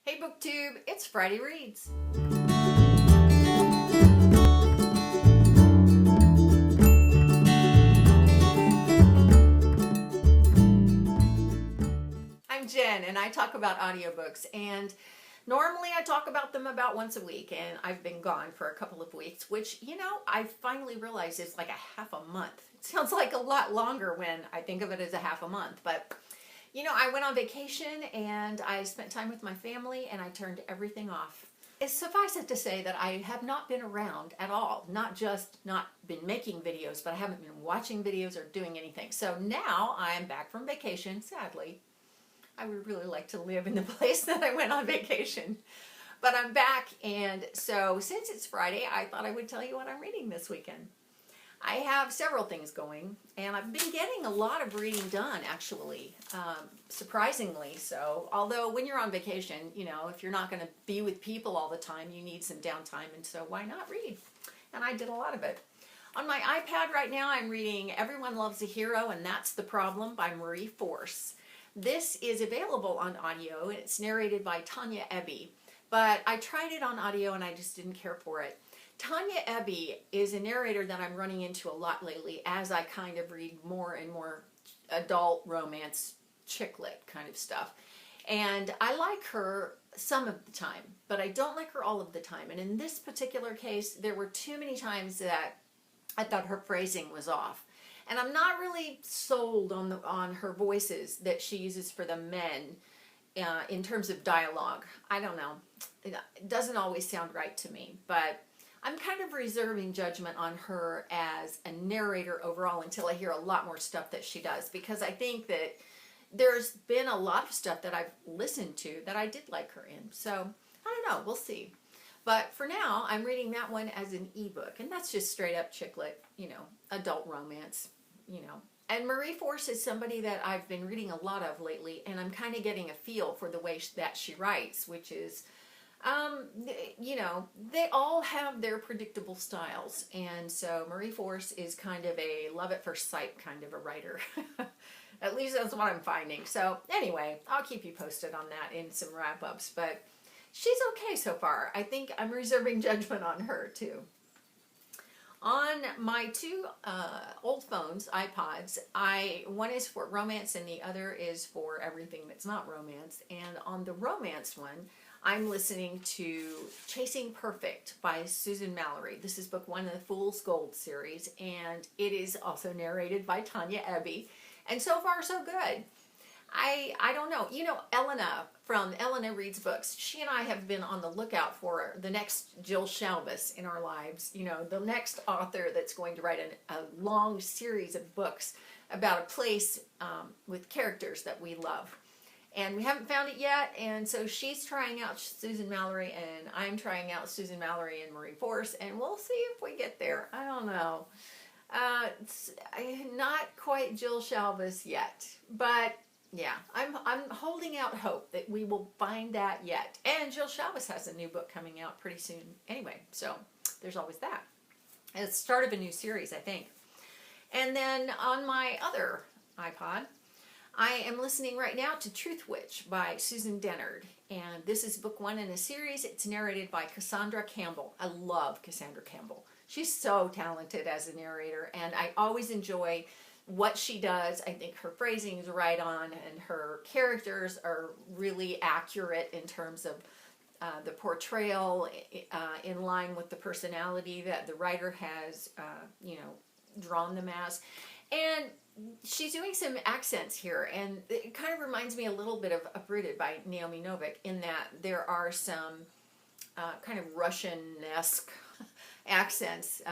Hey BookTube, it's Friday Reads. I'm Jen and I talk about audiobooks, and normally I talk about them about once a week, and I've been gone for a couple of weeks, which, I finally realized is like a half a month. It sounds like a lot longer when I think of it as a half a month, but I went on vacation and I spent time with my family and I turned everything off. It suffice it to say that I have not been around at all, not just not been making videos, but I haven't been watching videos or doing anything. So now I am back from vacation, sadly. I would really like to live in the place that I went on vacation. But I'm back, and so since it's Friday, I thought I would tell you what I'm reading this weekend. I have several things going, and I've been getting a lot of reading done, actually, surprisingly so. Although when you're on vacation, if you're not going to be with people all the time, you need some downtime, and so why not read? And I did a lot of it. On my iPad right now, I'm reading Everyone Loves a Hero, and That's the Problem by Marie Force. This is available on audio, and it's narrated by Tanya Eby, but I tried it on audio and I just didn't care for it. Tanya Eby is a narrator that I'm running into a lot lately as I kind of read more and more adult romance, chick lit kind of stuff. And I like her some of the time, but I don't like her all of the time. And in this particular case, there were too many times that I thought her phrasing was off. And I'm not really sold on her voices that she uses for the men in terms of dialogue. I don't know. It doesn't always sound right to me, but I'm kind of reserving judgment on her as a narrator overall until I hear a lot more stuff that she does, because I think that there's been a lot of stuff that I've listened to that I did like her in. So, I don't know. We'll see. But for now, I'm reading that one as an ebook, and that's just straight up chick lit, adult romance, And Marie Force is somebody that I've been reading a lot of lately, and I'm kind of getting a feel for the way that she writes, which is, they all have their predictable styles, and so Marie Force is kind of a love at first sight kind of a writer. At least that's what I'm finding. So anyway, I'll keep you posted on that in some wrap-ups, but she's okay so far. I think I'm reserving judgment on her too. On my two old phones, iPods, one is for romance and the other is for everything that's not romance. And on the romance one, I'm listening to Chasing Perfect by Susan Mallery. This is book one of the Fool's Gold series, and it is also narrated by Tanya Eby. And so far, so good. I don't know. Elena from Elena Reads Books, she and I have been on the lookout for the next Jill Shalvis in our lives. The next author that's going to write a long series of books about a place with characters that we love. And we haven't found it yet, and so she's trying out Susan Mallery, and I'm trying out Susan Mallery and Marie Force, and we'll see if we get there. I don't know. It's not quite Jill Shalvis yet, but yeah, I'm holding out hope that we will find that yet. And Jill Shalvis has a new book coming out pretty soon anyway, so there's always that. It's the start of a new series, I think. And then on my other iPod, I am listening right now to Truth Witch by Susan Dennard. And this is book one in a series. It's narrated by Cassandra Campbell. I love Cassandra Campbell. She's so talented as a narrator, and I always enjoy what she does. I think her phrasing is right on, and her characters are really accurate in terms of the portrayal in line with the personality that the writer has, drawn them as. And she's doing some accents here, and it kind of reminds me a little bit of Uprooted by Naomi Novik, in that there are some kind of Russian-esque accents,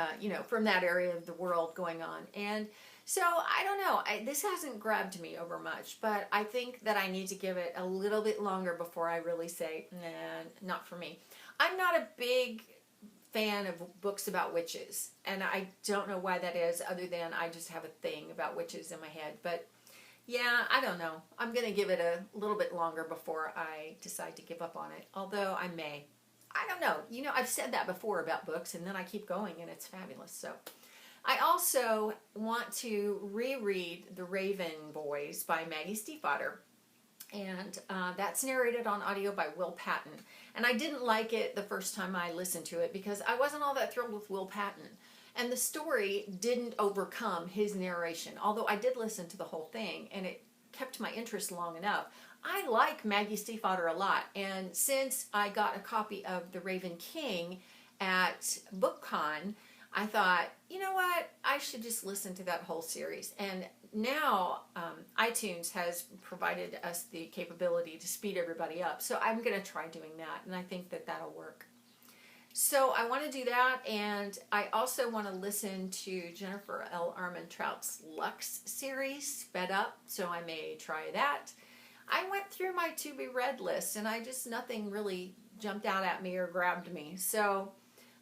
from that area of the world going on. And so, I don't know, this hasn't grabbed me over much, but I think that I need to give it a little bit longer before I really say, nah, not for me. I'm not a big fan of books about witches, and I don't know why that is, other than I just have a thing about witches in my head. But yeah, I don't know. I'm going to give it a little bit longer before I decide to give up on it, although I may. I don't know. I've said that before about books, and then I keep going, and it's fabulous. So I also want to reread The Raven Boys by Maggie Stievfater. And that's narrated on audio by Will Patton. And I didn't like it the first time I listened to it because I wasn't all that thrilled with Will Patton. And the story didn't overcome his narration, although I did listen to the whole thing and it kept my interest long enough. I like Maggie Stievfater a lot, and since I got a copy of The Raven King at BookCon, I thought, you know what, I should just listen to that whole series. And now iTunes has provided us the capability to speed everybody up, so I'm going to try doing that, and I think that that'll work. So I want to do that, and I also want to listen to Jennifer L. Armentrout's Lux series, sped up, so I may try that. I went through my to-be-read list, and nothing really jumped out at me or grabbed me. So,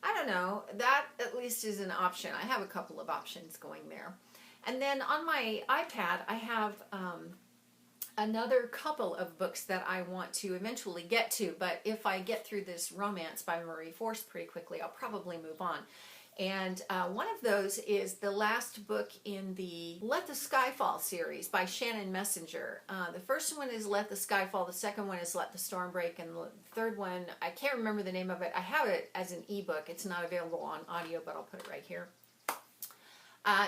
I don't know. That at least is an option. I have a couple of options going there. And then on my iPad, I have another couple of books that I want to eventually get to. But if I get through this romance by Marie Force pretty quickly, I'll probably move on. And one of those is the last book in the Let the Sky Fall series by Shannon Messenger. The first one is Let the Sky Fall, the second one is Let the Storm Break, and the third one, I can't remember the name of it. I have it as an ebook. It's not available on audio, but I'll put it right here.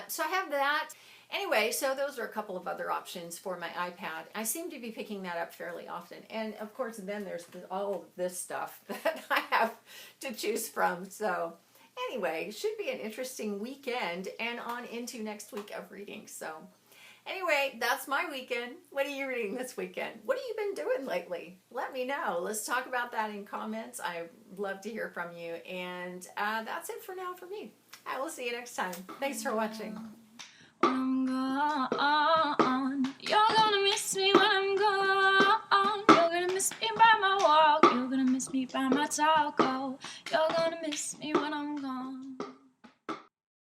So I have that. Anyway, so those are a couple of other options for my iPad. I seem to be picking that up fairly often. And of course, then there's all of this stuff that I have to choose from. So anyway, should be an interesting weekend and on into next week of reading. So anyway, that's my weekend. What are you reading this weekend? What have you been doing lately? Let me know. Let's talk about that in comments. I'd love to hear from you. And that's it for now for me. I will see you next time. Thanks for watching. When I'm gone, you're gonna miss me when I'm gone. You're gonna miss me by my walk. You're gonna miss me by my talk. Oh, you're gonna miss me when I'm gone.